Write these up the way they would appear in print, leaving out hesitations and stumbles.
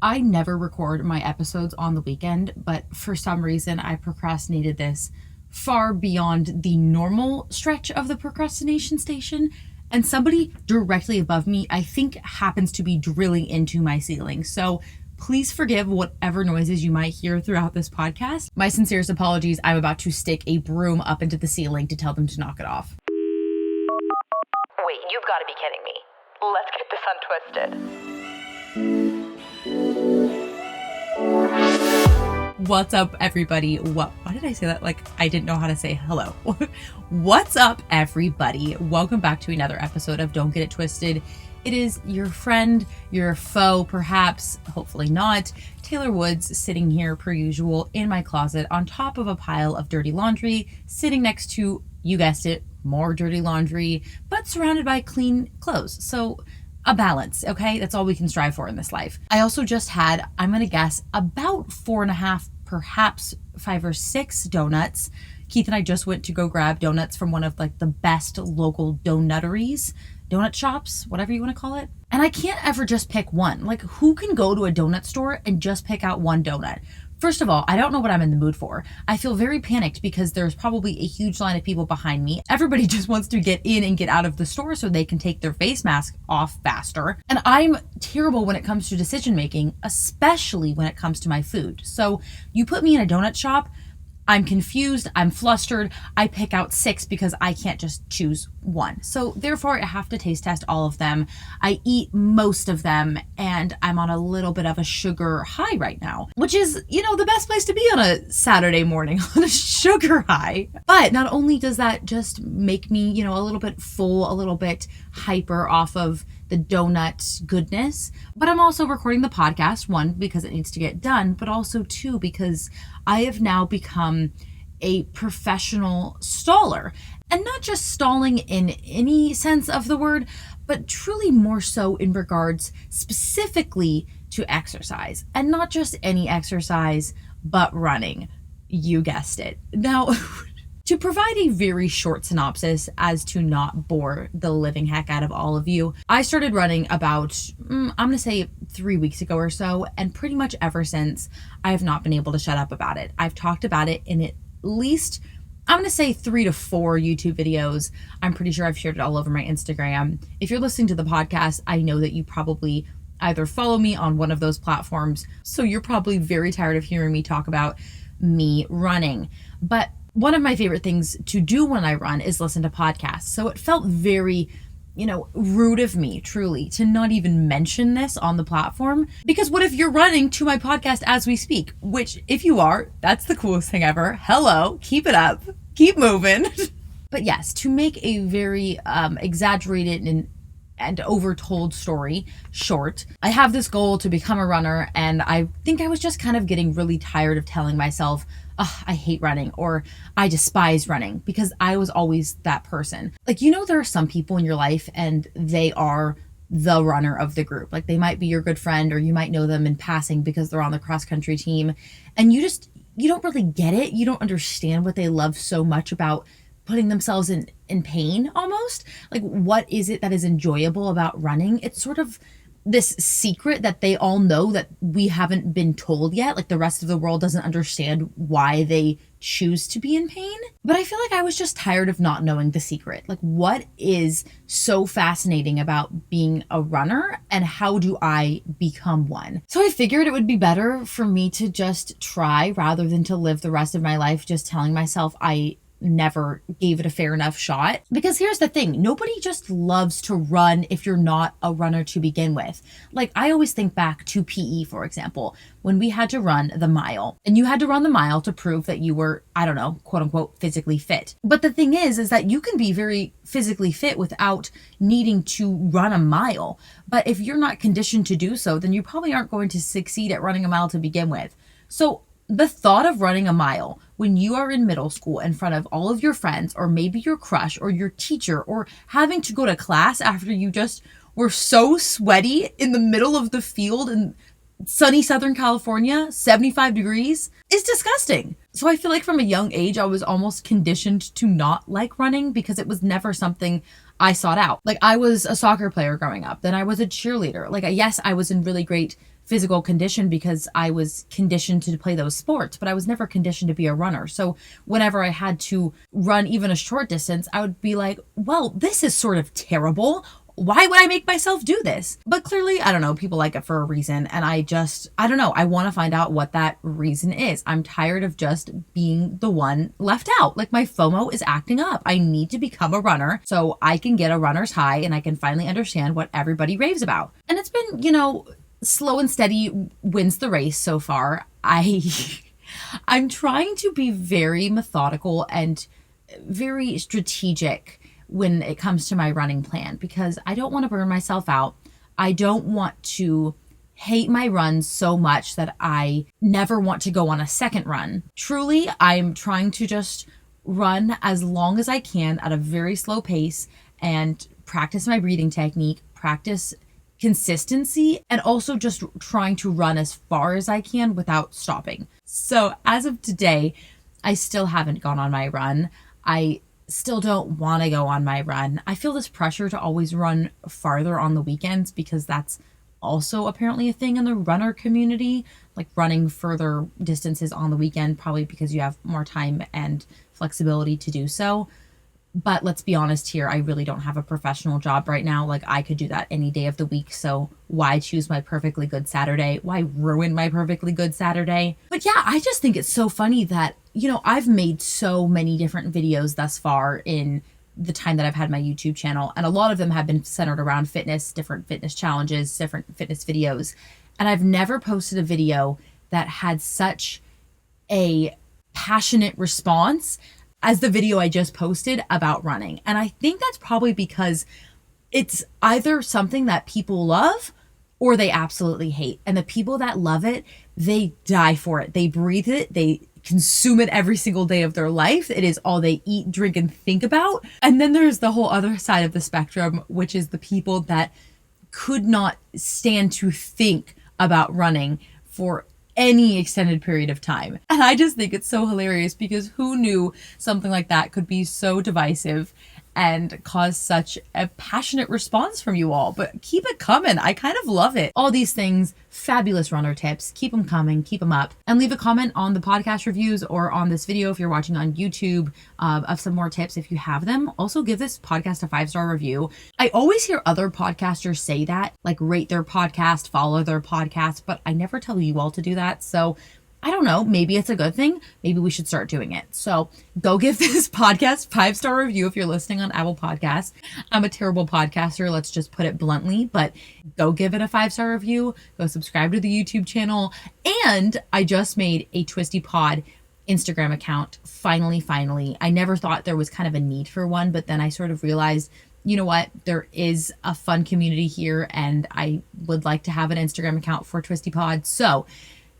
I never record my episodes on the weekend, but for some reason I procrastinated this far beyond the normal stretch of the procrastination station. And somebody directly above me, I think, happens to be drilling into my ceiling. So please forgive whatever noises you might hear throughout this podcast. My sincerest apologies. I'm about to stick a broom up into the ceiling to tell them to knock it off. Wait, you've got to be kidding me. Let's get this untwisted. What's up, everybody? Why did I say that like I didn't know how to say hello? What's up, everybody? Welcome back to another episode of Don't Get It Twisted. It is your friend, your foe, perhaps, hopefully not, Taylor Woods, sitting here per usual in my closet on top of a pile of dirty laundry, sitting next to, you guessed it, more dirty laundry, but surrounded by clean clothes. So a balance, okay? That's all we can strive for in this life. I also just had, I'm gonna guess, about 4.5, perhaps 5 or 6 donuts. Keith and I just went to go grab donuts from one of like the best local donutteries, donut shops, whatever you want to call it. And I can't ever just pick one. Like, who can go to a donut store and just pick out one donut? First of all, I don't know what I'm in the mood for. I feel very panicked because there's probably a huge line of people behind me. Everybody just wants to get in and get out of the store so they can take their face mask off faster. And I'm terrible when it comes to decision making, especially when it comes to my food. So you put me in a donut shop, I'm confused, I'm flustered, I pick out 6 because I can't just choose one. So therefore I have to taste test all of them. I eat most of them and I'm on a little bit of a sugar high right now, which is, the best place to be on a Saturday morning, on a sugar high. But not only does that just make me, a little bit full, a little bit hyper off of the donut goodness, but I'm also recording the podcast, 1, because it needs to get done, but also 2, because I have now become a professional staller. And not just stalling in any sense of the word, but truly more so in regards specifically to exercise. And not just any exercise, but running. You guessed it. Now, to provide a very short synopsis as to not bore the living heck out of all of you, I started running about, I'm going to say 3 weeks ago or so, and pretty much ever since, I have not been able to shut up about it. I've talked about it in at least, I'm going to say 3 to 4 YouTube videos. I'm pretty sure I've shared it all over my Instagram. If you're listening to the podcast, I know that you probably either follow me on one of those platforms, so you're probably very tired of hearing me talk about me running. But one of my favorite things to do when I run is listen to podcasts. So it felt very, rude of me, truly, to not even mention this on the platform. Because what if you're running to my podcast as we speak? Which, if you are, that's the coolest thing ever. Hello, keep it up, keep moving. But yes, to make a very exaggerated and overtold story short, I have this goal to become a runner, and I think I was just kind of getting really tired of telling myself, I hate running, or I despise running, because I was always that person. Like, there are some people in your life and they are the runner of the group. Like, they might be your good friend, or you might know them in passing because they're on the cross country team, and you don't really get it. You don't understand what they love so much about putting themselves in pain almost. Like, what is it that is enjoyable about running? It's sort of this secret that they all know that we haven't been told yet. Like, the rest of the world doesn't understand why they choose to be in pain. But I feel like I was just tired of not knowing the secret. Like, what is so fascinating about being a runner, and how do I become one? So I figured it would be better for me to just try rather than to live the rest of my life just telling myself I never gave it a fair enough shot. Because here's the thing, nobody just loves to run if you're not a runner to begin with. Like, I always think back to PE, for example, when we had to run the mile, and you had to run the mile to prove that you were, quote unquote, physically fit. But the thing is that you can be very physically fit without needing to run a mile. But if you're not conditioned to do so, then you probably aren't going to succeed at running a mile to begin with. So the thought of running a mile when you are in middle school in front of all of your friends, or maybe your crush or your teacher, or having to go to class after you just were so sweaty in the middle of the field in sunny Southern California, 75 degrees, is disgusting. So I feel like from a young age, I was almost conditioned to not like running because it was never something I sought out. Like, I was a soccer player growing up, then I was a cheerleader. Like, yes, I was in really great physical condition because I was conditioned to play those sports, but I was never conditioned to be a runner. So whenever I had to run even a short distance, I would be like, well, this is sort of terrible. Why would I make myself do this? But clearly, I don't know, people like it for a reason. And I don't know. I want to find out what that reason is. I'm tired of just being the one left out. Like my FOMO is acting up. I need to become a runner so I can get a runner's high and I can finally understand what everybody raves about. And it's been, slow and steady wins the race so far. I'm trying to be very methodical and very strategic when it comes to my running plan because I don't want to burn myself out. I don't want to hate my runs so much that I never want to go on a second run. Truly, I'm trying to just run as long as I can at a very slow pace and practice my breathing technique, practice consistency, and also just trying to run as far as I can without stopping. So as of today, I still haven't gone on my run. I still don't want to go on my run. I feel this pressure to always run farther on the weekends because that's also apparently a thing in the runner community, like running further distances on the weekend, probably because you have more time and flexibility to do so. But let's be honest here, I really don't have a professional job right now. Like I could do that any day of the week. So why choose my perfectly good Saturday? Why ruin my perfectly good Saturday? But yeah, I just think it's so funny that, I've made so many different videos thus far in the time that I've had my YouTube channel. And a lot of them have been centered around fitness, different fitness challenges, different fitness videos. And I've never posted a video that had such a passionate response as the video I just posted about running. And I think that's probably because it's either something that people love or they absolutely hate. And the people that love it, they die for it. They breathe it. They consume it every single day of their life. It is all they eat, drink, and think about. And then there's the whole other side of the spectrum, which is the people that could not stand to think about running for any extended period of time. And I just think it's so hilarious because who knew something like that could be so divisive and cause such a passionate response from you all. But keep it coming. I kind of love it. All these things, fabulous runner tips. Keep them coming. Keep them up. And leave a comment on the podcast reviews or on this video if you're watching on YouTube of some more tips if you have them. Also give this podcast a 5-star review. I always hear other podcasters say that, like rate their podcast, follow their podcast, but I never tell you all to do that. So I don't know, maybe it's a good thing. Maybe we should start doing it. So go give this podcast 5-star review if you're listening on Apple Podcasts. I'm a terrible podcaster, let's just put it bluntly, but go give it a 5-star review. Go subscribe to the YouTube channel. And I just made a Twisty Pod Instagram account. Finally. I never thought there was kind of a need for one, but then I sort of realized, you know what, there is a fun community here and I would like to have an Instagram account for Twisty Pod. So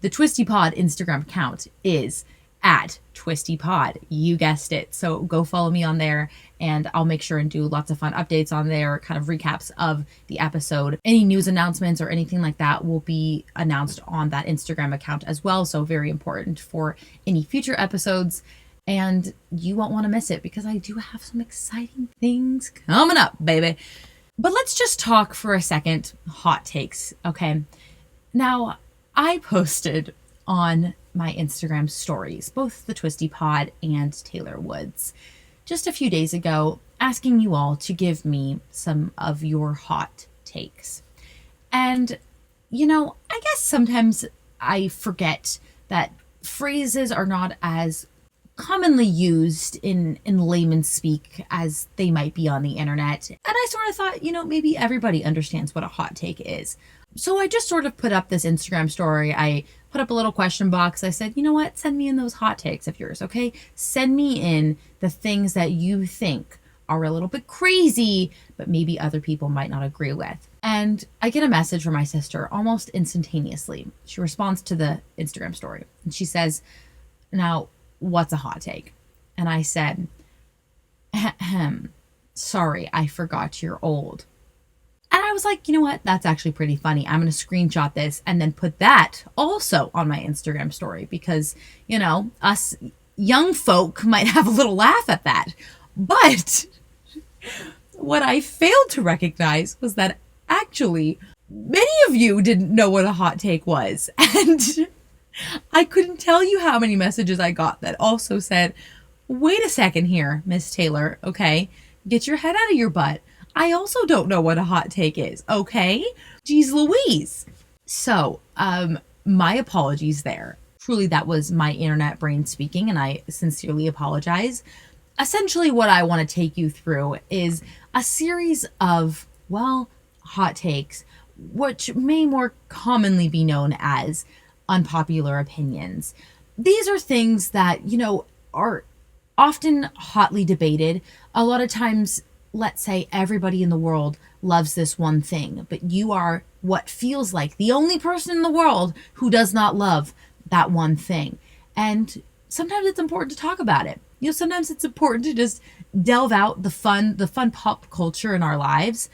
the Twisty Pod Instagram account is @TwistyPod. You guessed it. So go follow me on there and I'll make sure and do lots of fun updates on there, kind of recaps of the episode. Any news announcements or anything like that will be announced on that Instagram account as well. So very important for any future episodes. And you won't want to miss it because I do have some exciting things coming up, baby. But let's just talk for a second hot takes, okay? Now, I posted on my Instagram stories, both the Twisty Pod and Taylor Woods, just a few days ago, asking you all to give me some of your hot takes. And, I guess sometimes I forget that phrases are not as commonly used in layman's speak as they might be on the internet. And I sort of thought, maybe everybody understands what a hot take is. So I just sort of put up this Instagram story. I put up a little question box. I said, you know what? Send me in those hot takes of yours, okay? Send me in the things that you think are a little bit crazy, but maybe other people might not agree with. And I get a message from my sister almost instantaneously. She responds to the Instagram story and she says, now, what's a hot take? And I said, sorry, I forgot you're old. And I was like, you know what? That's actually pretty funny. I'm going to screenshot this and then put that also on my Instagram story because, us young folk might have a little laugh at that. But what I failed to recognize was that actually many of you didn't know what a hot take was. And I couldn't tell you how many messages I got that also said, wait a second here, Miss Taylor, okay? Get your head out of your butt. I also don't know what a hot take is, okay? Geez Louise. So, my apologies there. Truly, that was my internet brain speaking, and I sincerely apologize. Essentially, what I want to take you through is a series of, well, hot takes, which may more commonly be known as unpopular opinions. These are things that, are often hotly debated. A lot of times, let's say everybody in the world loves this one thing, but you are what feels like the only person in the world who does not love that one thing. And sometimes it's important to talk about it. Sometimes it's important to just delve out the fun pop culture in our lives,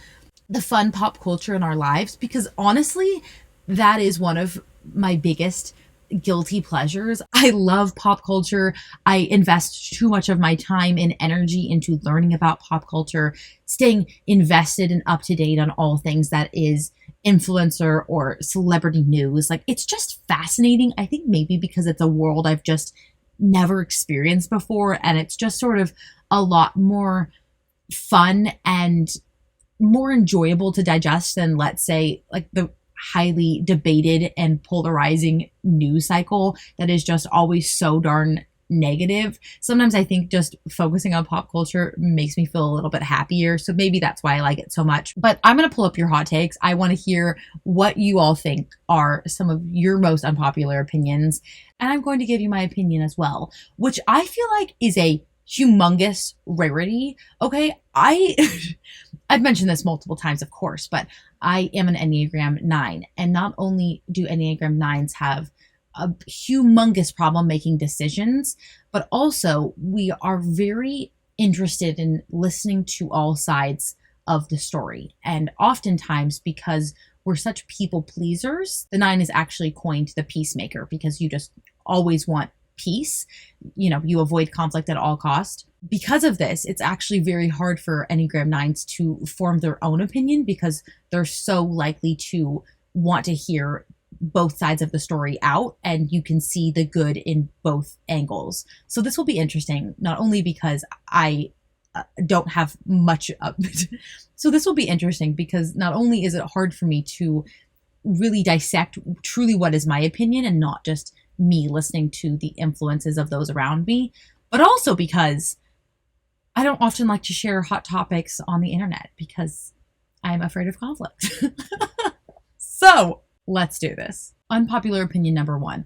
because honestly, that is one of my biggest guilty pleasures. I love pop culture. I invest too much of my time and energy into learning about pop culture, staying invested and up to date on all things that is influencer or celebrity news. Like, it's just fascinating. I think maybe because it's a world I've just never experienced before, and it's just sort of a lot more fun and more enjoyable to digest than, let's say, like the highly debated and polarizing news cycle that is just always so darn negative. Sometimes I think just focusing on pop culture makes me feel a little bit happier. So maybe that's why I like it so much. But I'm going to pull up your hot takes. I want to hear what you all think are some of your most unpopular opinions. And I'm going to give you my opinion as well, which I feel like is a humongous rarity. Okay. I've mentioned this multiple times, of course, but I am an Enneagram 9. And not only do Enneagram 9s have a humongous problem making decisions, but also we are very interested in listening to all sides of the story. And oftentimes, because we're such people pleasers, the 9 is actually coined the peacemaker, because you just always want peace. You avoid conflict at all cost. Because of this, it's actually very hard for Enneagram 9s to form their own opinion, because they're so likely to want to hear both sides of the story out, and you can see the good in both angles. So this will be interesting, not only because I don't have much of it. So this will be interesting because not only is it hard for me to really dissect truly what is my opinion and not just me listening to the influences of those around me, but also because I don't often like to share hot topics on the internet because I'm afraid of conflict. So let's do this. Unpopular opinion number 1.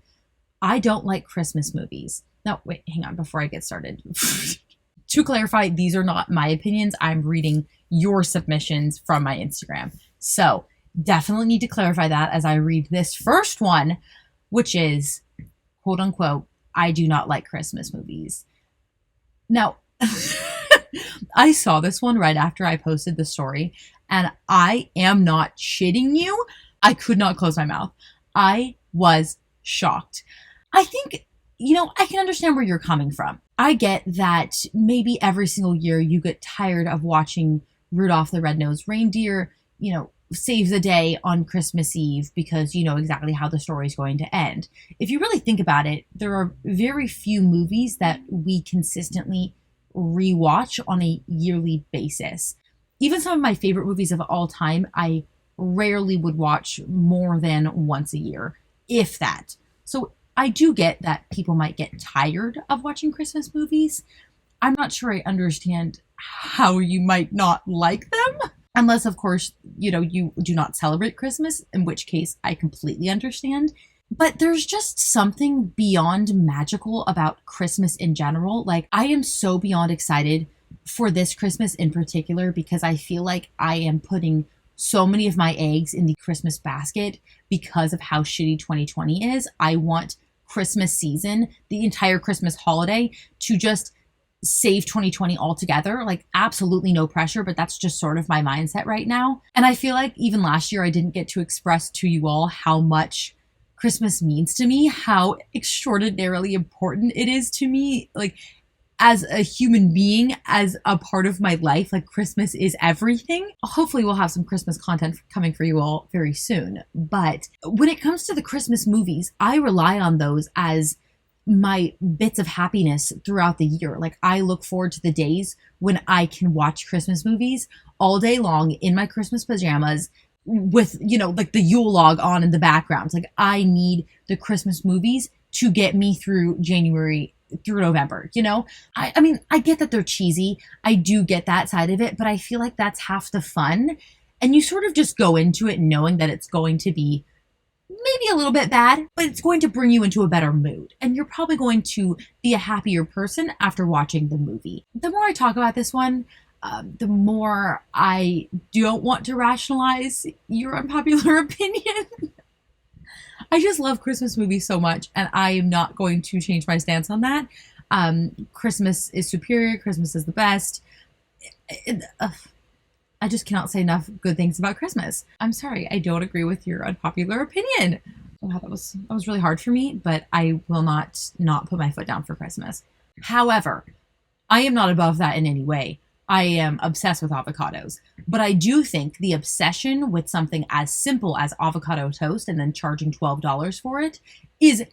I don't like Christmas movies. Now, wait, hang on before I get started. To clarify, these are not my opinions. I'm reading your submissions from my Instagram. So definitely need to clarify that as I read this first one, which is, quote unquote, I do not like Christmas movies. Now, I saw this one right after I posted the story, and I am not shitting you. I could not close my mouth. I was shocked. I think, I can understand where you're coming from. I get that maybe every single year you get tired of watching Rudolph the Red-Nosed Reindeer, save the day on Christmas Eve because you know exactly how the story is going to end. If you really think about it, there are very few movies that we consistently rewatch on a yearly basis. Even some of my favorite movies of all time, I rarely would watch more than once a year, if that. So I do get that people might get tired of watching Christmas movies. I'm not sure I understand how you might not like them. Unless, of course, you do not celebrate Christmas, in which case I completely understand. But there's just something beyond magical about Christmas in general. Like, I am so beyond excited for this Christmas in particular because I feel like I am putting so many of my eggs in the Christmas basket because of how shitty 2020 is. I want Christmas season, the entire Christmas holiday, to just save 2020 altogether. Like, absolutely no pressure, but that's just sort of my mindset right now. And I feel like even last year I didn't get to express to you all how much Christmas means to me, how extraordinarily important it is to me. Like, as a human being, as a part of my life, like Christmas is everything. Hopefully we'll have some Christmas content coming for you all very soon. But when it comes to the Christmas movies, I rely on those as my bits of happiness throughout the year. Like I look forward to the days when I can watch Christmas movies all day long in my Christmas pajamas with, like the Yule log on in the background. Like I need the Christmas movies to get me through January through November, I mean, I get that they're cheesy. I do get that side of it, but I feel like that's half the fun. And you sort of just go into it knowing that it's going to be maybe a little bit bad, but it's going to bring you into a better mood. And you're probably going to be a happier person after watching the movie. The more I talk about this one, the more I don't want to rationalize your unpopular opinion. I just love Christmas movies so much, and I am not going to change my stance on that. Christmas is superior. Christmas is the best. I just cannot say enough good things about Christmas. I'm sorry, I don't agree with your unpopular opinion. Wow, that was really hard for me, but I will not put my foot down for Christmas. However, I am not above that in any way. I am obsessed with avocados, but I do think the obsession with something as simple as avocado toast and then charging $12 for it is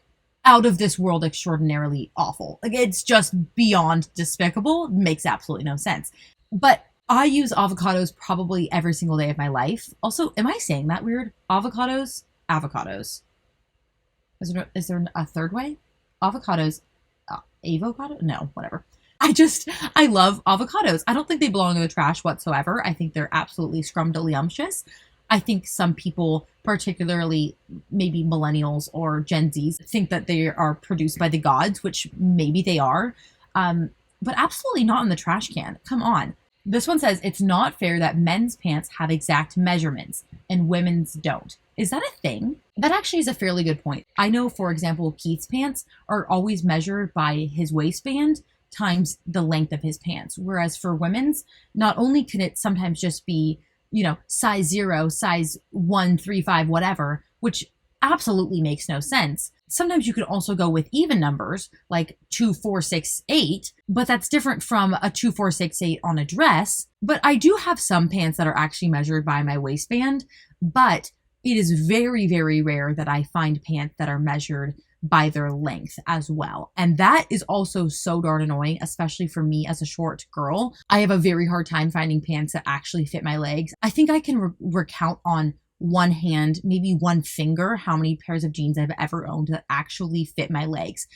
out of this world extraordinarily awful. Like it's just beyond despicable. Makes absolutely no sense. But I use avocados probably every single day of my life. Also, am I saying that weird? Avocados? Is there a third way? Avocados. Avocado? No, whatever. I love avocados. I don't think they belong in the trash whatsoever. I think they're absolutely scrumdiddlyumptious. I think some people, particularly maybe millennials or Gen Zs, think that they are produced by the gods, which maybe they are, but absolutely not in the trash can. Come on. This one says, it's not fair that men's pants have exact measurements and women's don't. Is that a thing? That actually is a fairly good point. I know, for example, Keith's pants are always measured by his waistband times the length of his pants. Whereas for women's, not only can it sometimes just be, size 0, size 1, 3, 5, whatever, which absolutely makes no sense. Sometimes you could also go with even numbers like 2, 4, 6, 8, but that's different from a 2, 4, 6, 8 on a dress. But I do have some pants that are actually measured by my waistband, but it is very, very rare that I find pants that are measured by their length as well. And that is also so darn annoying, especially for me as a short girl. I have a very hard time finding pants that actually fit my legs. I think I can recount on one hand, maybe one finger, how many pairs of jeans I've ever owned that actually fit my legs.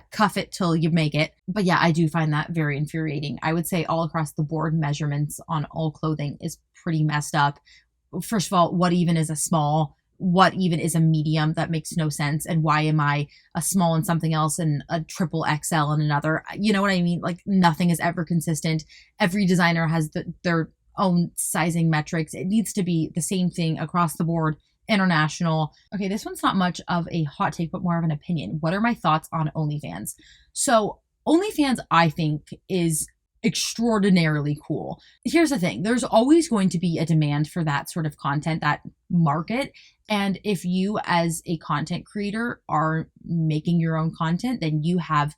Cuff it till you make it. But yeah, I do find that very infuriating. I would say all across the board, measurements on all clothing is pretty messed up. First of all, what even is a small? What even is a medium? That makes no sense. And why am I a small in something else and a triple XL in another? You know what I mean? Like nothing is ever consistent. Every designer has their own sizing metrics. It needs to be the same thing across the board, international. Okay, this one's not much of a hot take, but more of an opinion. What are my thoughts on OnlyFans? So OnlyFans, I think, is extraordinarily cool. Here's the thing. There's always going to be a demand for that sort of content, that market. And if you as a content creator are making your own content, then you have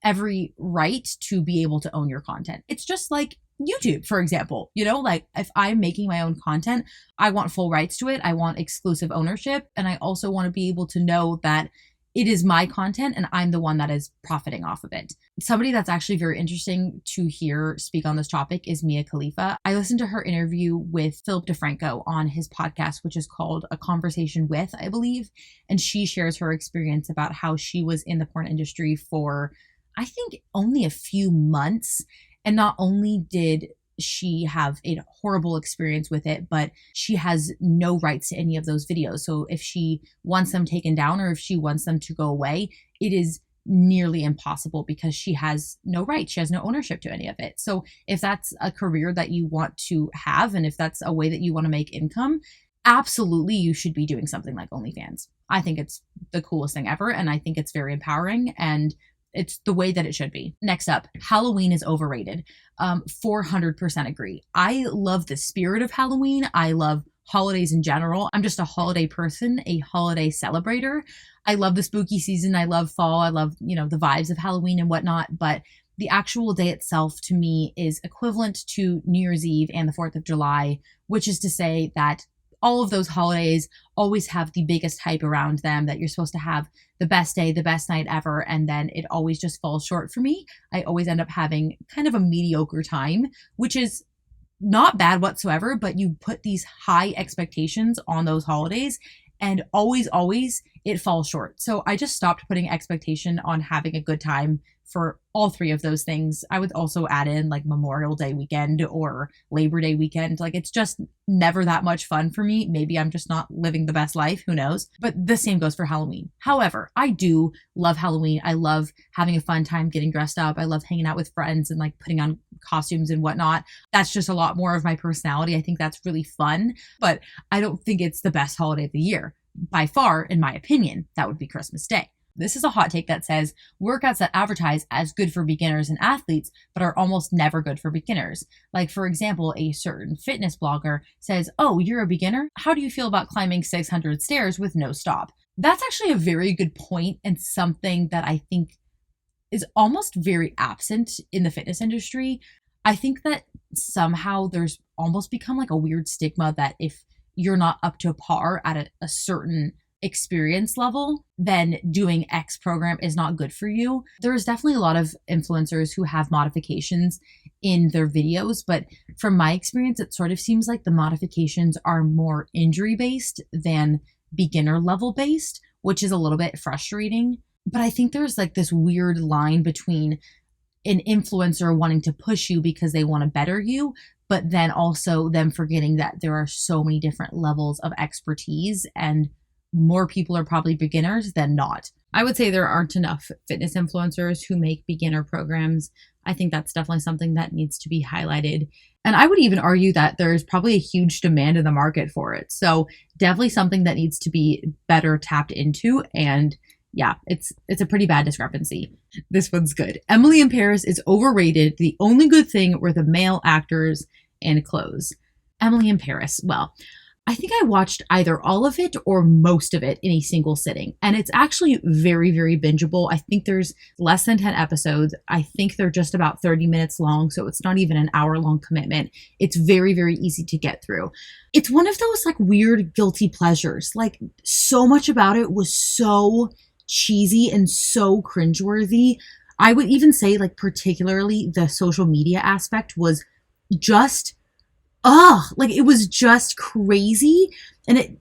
every right to be able to own your content. It's just like YouTube, for example, like if I'm making my own content, I want full rights to it. I want exclusive ownership. And I also want to be able to know that it is my content and I'm the one that is profiting off of it. Somebody that's actually very interesting to hear speak on this topic is Mia Khalifa. I listened to her interview with Philip DeFranco on his podcast, which is called A Conversation With, I believe. And she shares her experience about how she was in the porn industry for, I think, only a few months. And not only did she have a horrible experience with it, but she has no rights to any of those videos. So if she wants them taken down or if she wants them to go away, it is nearly impossible because she has no right. She has no ownership to any of it. So if that's a career that you want to have, and if that's a way that you want to make income, absolutely you should be doing something like OnlyFans. I think it's the coolest thing ever. And I think it's very empowering and it's the way that it should be. Next up, Halloween is overrated. 400% agree. I love the spirit of Halloween. I love holidays in general. I'm just a holiday person, a holiday celebrator. I love the spooky season. I love fall. I love, the vibes of Halloween and whatnot. But The actual day itself to me is equivalent to New Year's Eve and the 4th of July, which is to say that all of those holidays always have the biggest hype around them, that you're supposed to have the best day, the best night ever, and then it always just falls short for me. I always end up having kind of a mediocre time, which is not bad whatsoever, but you put these high expectations on those holidays and always it falls short. So I just stopped putting expectation on having a good time for all three of those things. I would also add in like Memorial Day weekend or Labor Day weekend. Like it's just never that much fun for me. Maybe I'm just not living the best life. Who knows? But the same goes for Halloween. However, I do love Halloween. I love having a fun time getting dressed up. I love hanging out with friends and like putting on costumes and whatnot. That's just a lot more of my personality. I think that's really fun, but I don't think it's the best holiday of the year. By far, in my opinion, that would be Christmas Day. This is a hot take that says workouts that advertise as good for beginners and athletes, but are almost never good for beginners. Like, for example, a certain fitness blogger says, "Oh, you're a beginner? How do you feel about climbing 600 stairs with no stop?" That's actually a very good point and something that I think is almost very absent in the fitness industry. I think that somehow there's almost become like a weird stigma that if you're not up to par at a certain experience level, then doing X program is not good for you. There's definitely a lot of influencers who have modifications in their videos, but from my experience, it sort of seems like the modifications are more injury based than beginner level based, which is a little bit frustrating. But I think there's like this weird line between an influencer wanting to push you because they want to better you, but then also them forgetting that there are so many different levels of expertise and more people are probably beginners than not. I would say there aren't enough fitness influencers who make beginner programs. I think that's definitely something that needs to be highlighted. And I would even argue that there's probably a huge demand in the market for it. So definitely something that needs to be better tapped into. And yeah, it's a pretty bad discrepancy. This one's good. Emily in Paris is overrated. The only good thing were the male actors and clothes. Emily in Paris. Well, I think I watched either all of it or most of it in a single sitting. And it's actually very, very bingeable. I think there's less than 10 episodes. I think they're just about 30 minutes long. So it's not even an hour-long commitment. It's very, very easy to get through. It's one of those like weird guilty pleasures. Like so much about it was so cheesy and so cringeworthy. I would even say like particularly the social media aspect was just like it was just crazy. And it,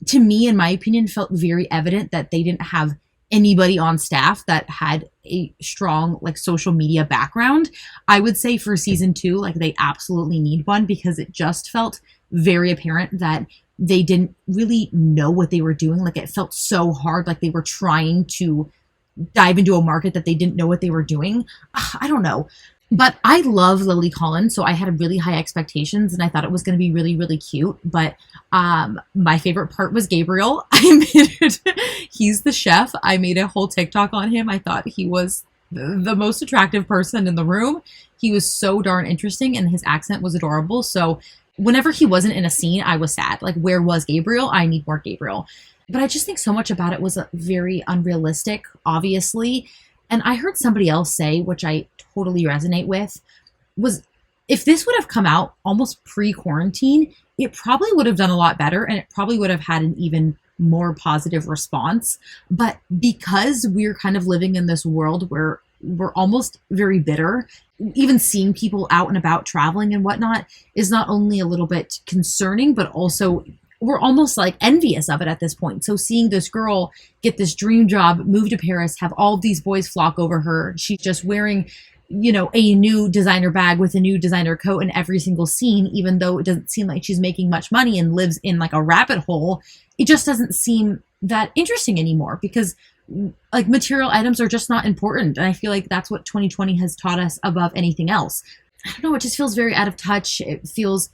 to me, in my opinion, felt very evident that they didn't have anybody on staff that had a strong like social media background. I would say for season 2, like they absolutely need one because it just felt very apparent that they didn't really know what they were doing. Like it felt so hard, like they were trying to dive into a market that they didn't know what they were doing. I don't know. But I love Lily Collins, so I had really high expectations, and I thought it was going to be really, really cute. But my favorite part was Gabriel. He's the chef. I made a whole TikTok on him. I thought he was the most attractive person in the room. He was so darn interesting, and his accent was adorable. So whenever he wasn't in a scene, I was sad. Like, where was Gabriel? I need more Gabriel. But I just think so much about it was very unrealistic, obviously. And I heard somebody else say, which I totally resonate with, was if this would have come out almost pre-quarantine, it probably would have done a lot better and it probably would have had an even more positive response. But because we're kind of living in this world where we're almost very bitter, even seeing people out and about traveling and whatnot is not only a little bit concerning, but also we're almost like envious of it at this point. So seeing this girl get this dream job, move to Paris, have all of these boys flock over her. She's just wearing, a new designer bag with a new designer coat in every single scene, even though it doesn't seem like she's making much money and lives in like a rabbit hole. It just doesn't seem that interesting anymore because like material items are just not important. And I feel like that's what 2020 has taught us above anything else. I don't know. It just feels very out of touch. It feels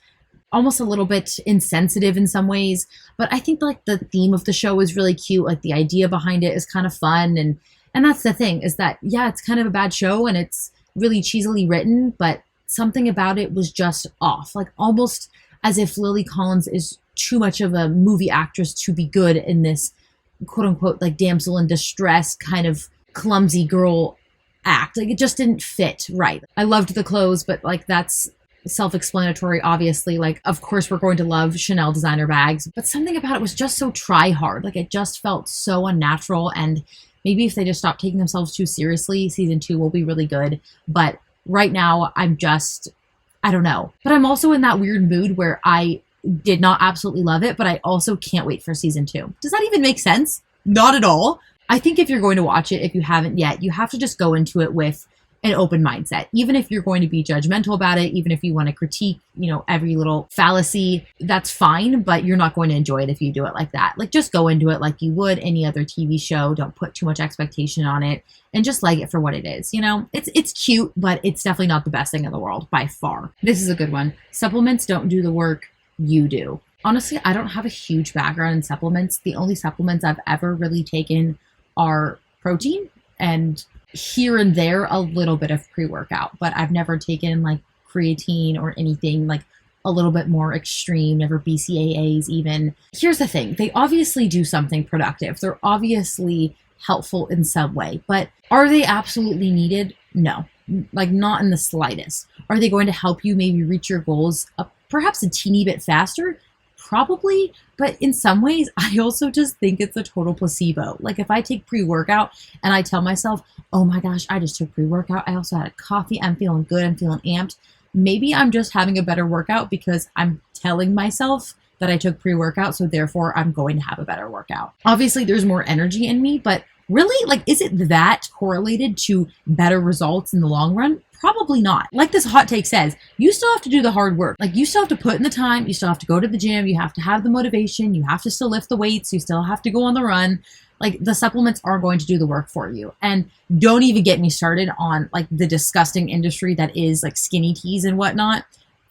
almost a little bit insensitive in some ways, but I think like the theme of the show is really cute. Like the idea behind it is kind of fun. And that's the thing is that, yeah, it's kind of a bad show and it's really cheesily written, but something about it was just off. Like almost as if Lily Collins is too much of a movie actress to be good in this quote unquote, like damsel in distress kind of clumsy girl act. Like it just didn't fit right. I loved the clothes, but like that's self-explanatory, obviously. Like, of course, we're going to love Chanel designer bags, but something about it was just so try hard. Like it just felt so unnatural. And maybe if they just stop taking themselves too seriously, season 2 will be really good. But right now, I don't know. But I'm also in that weird mood where I did not absolutely love it, but I also can't wait for season 2. Does that even make sense? Not at all. I think if you're going to watch it, if you haven't yet, you have to just go into it with an open mindset. Even if you're going to be judgmental about it, even if you want to critique, every little fallacy, that's fine, but you're not going to enjoy it if you do it like that. Like just go into it like you would any other TV show. Don't put too much expectation on it and just like it for what it is. It's cute, but it's definitely not the best thing in the world by far. This is a good one. Supplements don't do the work, you do. Honestly, I don't have a huge background in supplements. The only supplements I've ever really taken are protein and here and there a little bit of pre-workout, but I've never taken like creatine or anything like a little bit more extreme, never BCAAs even. Here's the thing, they obviously do something productive. They're obviously helpful in some way, but are they absolutely needed? No, like not in the slightest. Are they going to help you maybe reach your goals perhaps a teeny bit faster? Probably, but in some ways, I also just think it's a total placebo. Like if I take pre-workout and I tell myself, oh my gosh, I just took pre-workout. I also had a coffee. I'm feeling good. I'm feeling amped. Maybe I'm just having a better workout because I'm telling myself that I took pre-workout. So therefore I'm going to have a better workout. Obviously there's more energy in me, but really, like, is it that correlated to better results in the long run? Probably not. Like this hot take says, you still have to do the hard work. Like you still have to put in the time. You still have to go to the gym. You have to have the motivation. You have to still lift the weights. You still have to go on the run. Like the supplements are going to do the work for you. And don't even get me started on like the disgusting industry that is like skinny teas and whatnot.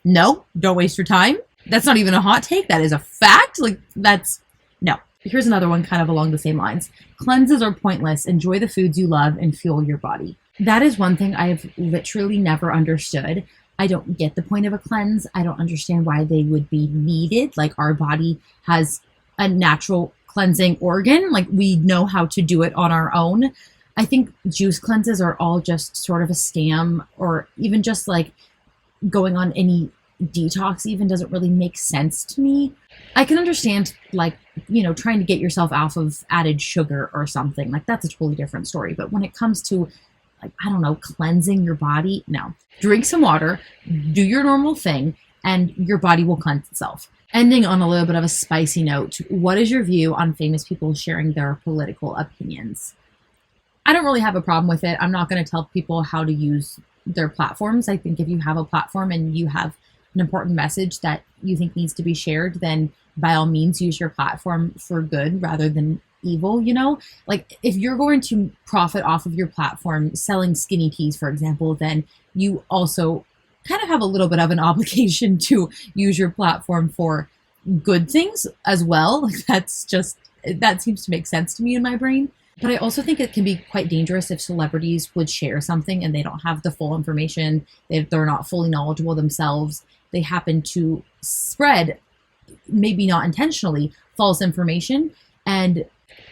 No, don't waste your time. That's not even a hot take. That is a fact. Like no. Here's another one kind of along the same lines. Cleanses are pointless. Enjoy the foods you love and fuel your body. That is one thing I've literally never understood. I don't get the point of a cleanse. I don't understand why they would be needed. Like our body has a natural cleansing organ. Like we know how to do it on our own. I think juice cleanses are all just sort of a scam, or even just like going on any detox even doesn't really make sense to me. I can understand like, trying to get yourself off of added sugar or something. Like that's a totally different story. But when it comes to like, I don't know, cleansing your body, no. Drink some water, do your normal thing, and your body will cleanse itself. Ending on a little bit of a spicy note, what is your view on famous people sharing their political opinions? I don't really have a problem with it. I'm not going to tell people how to use their platforms. I think if you have a platform and you have an important message that you think needs to be shared, then by all means use your platform for good rather than evil. Like if you're going to profit off of your platform selling skinny teas, for example, then you also kind of have a little bit of an obligation to use your platform for good things as well. Like that seems to make sense to me in my brain. But I also think it can be quite dangerous if celebrities would share something and they don't have the full information. They're not fully knowledgeable themselves. They happen to spread, maybe not intentionally, false information. And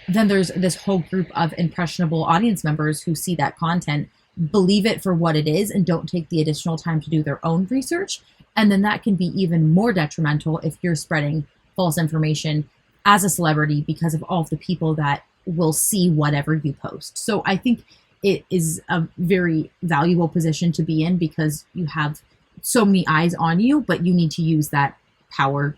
then there's this whole group of impressionable audience members who see that content, believe it for what it is, and don't take the additional time to do their own research. And then that can be even more detrimental if you're spreading false information as a celebrity because of all of the people that will see whatever you post. So I think it is a very valuable position to be in because you have so many eyes on you, but you need to use that power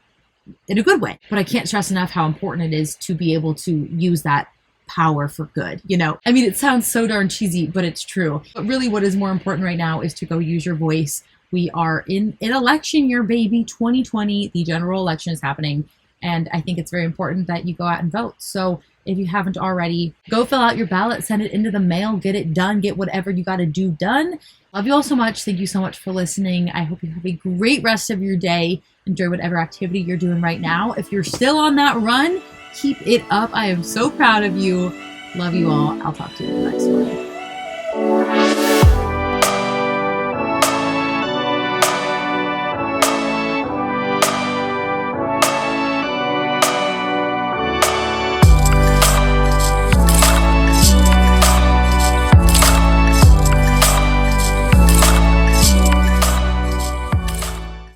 in a good way. But I can't stress enough how important it is to be able to use that power for good. I mean, it sounds so darn cheesy, but it's true. But really what is more important right now is to go use your voice. We are in an election year, baby. 2020, the general election is happening. And I think it's very important that you go out and vote. So if you haven't already, go fill out your ballot, send it into the mail, get it done, get whatever you got to do done. Love you all so much. Thank you so much for listening. I hope you have a great rest of your day. Enjoy whatever activity you're doing right now. If you're still on that run, keep it up. I am so proud of you. Love you all. I'll talk to you in the next one.